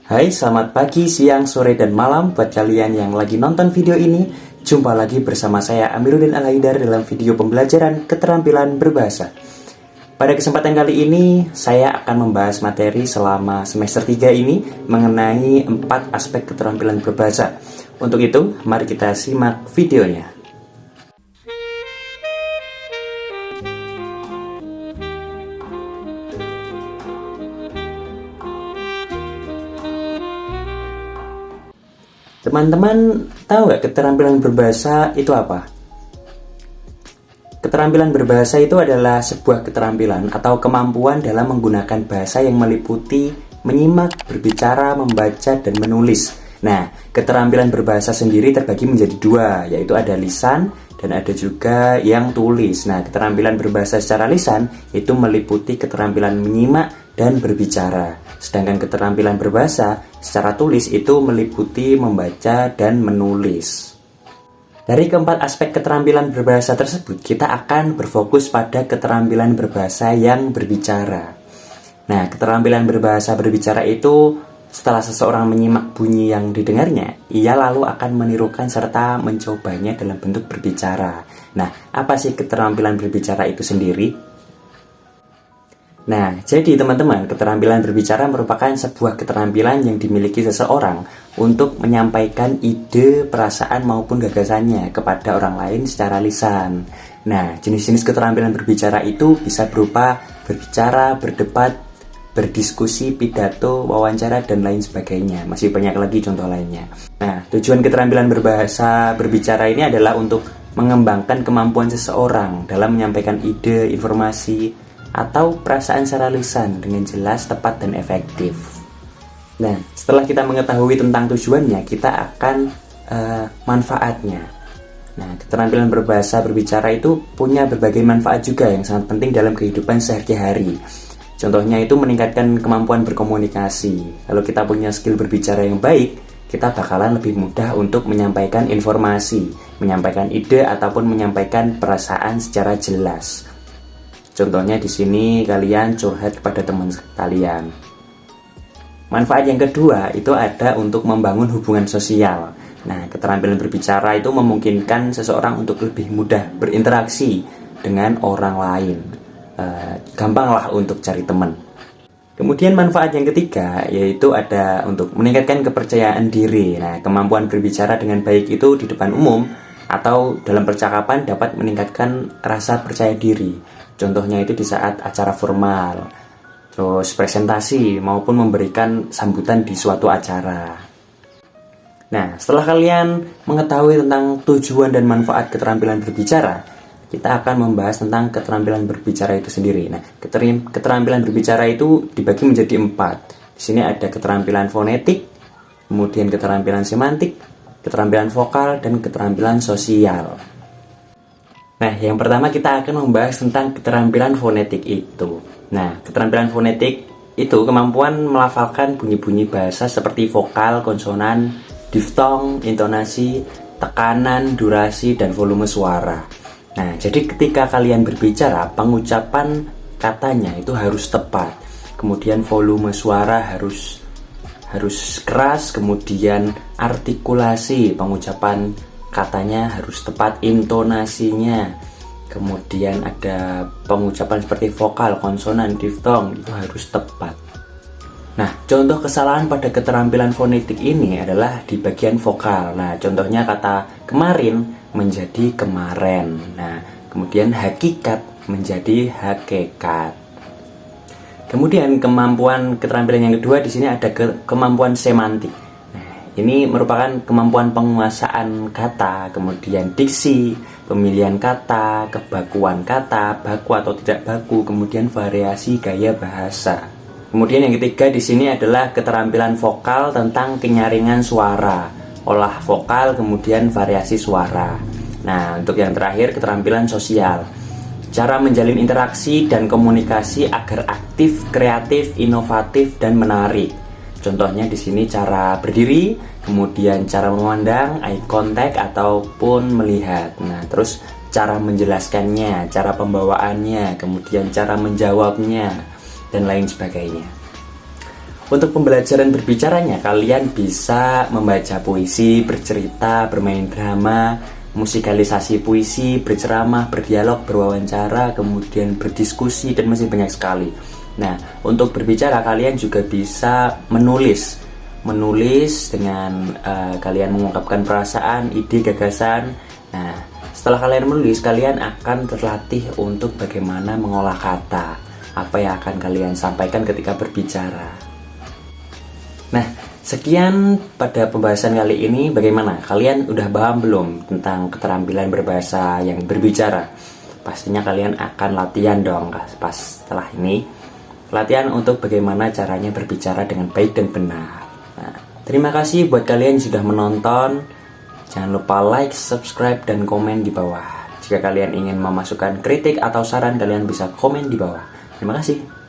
Hai, selamat pagi, siang, sore, dan malam buat kalian yang lagi nonton video ini. Jumpa lagi bersama saya Amiruddin Al-Haidar dalam video pembelajaran keterampilan berbahasa. Pada kesempatan kali ini, saya akan membahas materi selama semester 3 ini mengenai 4 aspek keterampilan berbahasa. Untuk itu, mari kita simak videonya. Teman-teman tahu nggak keterampilan berbahasa itu apa? Keterampilan berbahasa itu adalah sebuah keterampilan atau kemampuan dalam menggunakan bahasa yang meliputi menyimak, berbicara, membaca, dan menulis. Nah, keterampilan berbahasa sendiri terbagi menjadi 2, yaitu ada lisan dan ada juga yang tulis. Nah, keterampilan berbahasa secara lisan itu meliputi keterampilan menyimak dan berbicara. Sedangkan keterampilan berbahasa secara tulis itu meliputi membaca dan menulis. Dari keempat aspek keterampilan berbahasa tersebut, kita akan berfokus pada keterampilan berbahasa yang berbicara. Nah, keterampilan berbahasa berbicara itu setelah seseorang menyimak bunyi yang didengarnya, ia lalu akan menirukan serta mencobanya dalam bentuk berbicara. Nah, apa sih keterampilan berbicara itu sendiri? Nah, jadi teman-teman, keterampilan berbicara merupakan sebuah keterampilan yang dimiliki seseorang untuk menyampaikan ide, perasaan maupun gagasannya kepada orang lain secara lisan. Nah, jenis-jenis keterampilan berbicara itu bisa berupa berbicara, berdebat, berdiskusi, pidato, wawancara, dan lain sebagainya. Masih banyak lagi contoh lainnya. Nah, tujuan keterampilan berbahasa berbicara ini adalah untuk mengembangkan kemampuan seseorang dalam menyampaikan ide, informasi, atau perasaan secara lisan dengan jelas, tepat, dan efektif. Nah, setelah kita mengetahui tentang tujuannya, kita akan manfaatnya. Nah, keterampilan berbahasa berbicara itu punya berbagai manfaat juga yang sangat penting dalam kehidupan sehari-hari. Contohnya itu meningkatkan kemampuan berkomunikasi. Kalau kita punya skill berbicara yang baik, kita bakalan lebih mudah untuk menyampaikan informasi, menyampaikan ide, ataupun menyampaikan perasaan secara jelas. Contohnya di sini kalian curhat kepada teman kalian. Manfaat yang kedua itu ada untuk membangun hubungan sosial. Nah, keterampilan berbicara itu memungkinkan seseorang untuk lebih mudah berinteraksi dengan orang lain. Gampanglah untuk cari teman. Kemudian manfaat yang ketiga yaitu ada untuk meningkatkan kepercayaan diri. Nah, kemampuan berbicara dengan baik itu di depan umum atau dalam percakapan dapat meningkatkan rasa percaya diri. Contohnya itu di saat acara formal, terus presentasi, maupun memberikan sambutan di suatu acara. Nah, setelah kalian mengetahui tentang tujuan dan manfaat keterampilan berbicara, kita akan membahas tentang keterampilan berbicara itu sendiri. Nah, keterampilan berbicara itu dibagi menjadi 4. Di sini ada keterampilan fonetik, kemudian keterampilan semantik, keterampilan vokal, dan keterampilan sosial. Nah, yang pertama kita akan membahas tentang keterampilan fonetik itu. Nah, keterampilan fonetik itu kemampuan melafalkan bunyi-bunyi bahasa seperti vokal, konsonan, diftong, intonasi, tekanan, durasi, dan volume suara. Nah, jadi ketika kalian berbicara, pengucapan katanya itu harus tepat. Kemudian volume suara harus keras, kemudian artikulasi pengucapan katanya harus tepat, intonasinya, kemudian ada pengucapan seperti vokal, konsonan, diftong itu harus tepat. Nah, contoh kesalahan pada keterampilan fonetik ini adalah di bagian vokal. Nah, contohnya kata kemarin menjadi kemaren. Nah, kemudian hakikat menjadi hakikat. Kemudian kemampuan keterampilan yang kedua di sini ada kemampuan semantik. Ini merupakan kemampuan penguasaan kata, kemudian diksi, pemilihan kata, kebakuan kata, baku atau tidak baku, kemudian variasi gaya bahasa. Kemudian yang ketiga di sini adalah keterampilan vokal tentang kenyaringan suara, olah vokal, kemudian variasi suara. Nah, untuk yang terakhir keterampilan sosial. Cara menjalin interaksi dan komunikasi agar aktif, kreatif, inovatif, dan menarik. Contohnya di sini cara berdiri, kemudian cara memandang, eye contact ataupun melihat. Nah, terus cara menjelaskannya, cara pembawaannya, kemudian cara menjawabnya, dan lain sebagainya. Untuk pembelajaran berbicaranya, kalian bisa membaca puisi, bercerita, bermain drama, musikalisasi puisi, berceramah, berdialog, berwawancara, kemudian berdiskusi, dan masih banyak sekali. Nah, untuk berbicara kalian juga bisa menulis dengan kalian mengungkapkan perasaan, ide, gagasan. Nah, setelah kalian menulis, kalian akan terlatih untuk bagaimana mengolah kata, apa yang akan kalian sampaikan ketika berbicara. Nah, sekian pada pembahasan kali ini. Bagaimana? Kalian udah paham belum tentang keterampilan berbahasa yang berbicara? Pastinya kalian akan latihan dong pas setelah ini. Latihan untuk bagaimana caranya berbicara dengan baik dan benar. Nah, terima kasih buat kalian yang sudah menonton. Jangan lupa like, subscribe, dan komen di bawah. Jika kalian ingin memasukkan kritik atau saran, kalian bisa komen di bawah. Terima kasih.